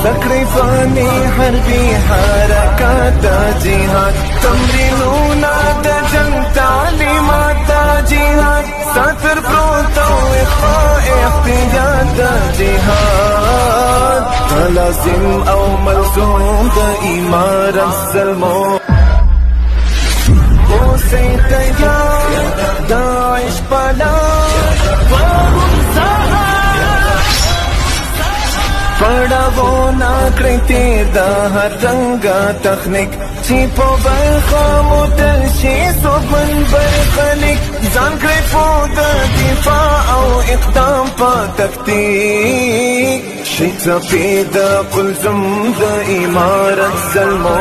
زکړې فني حربي حرکات د جهاد تمرینونه د جنگ تعلیمات د جهاد ساتر پروت او احتیاط د جهاد لازم او ملزوم د امارت ظلمو اوسئ تیار د عشق په پړاوونه کړئ تېر د هر رنګه تخنیک چې په برخه مو تل شي څوکمن برخلیک ځان کړئ پوه د دفاع او اقدام په تکتیک شئ څپې د قلزم د امارت ظلمو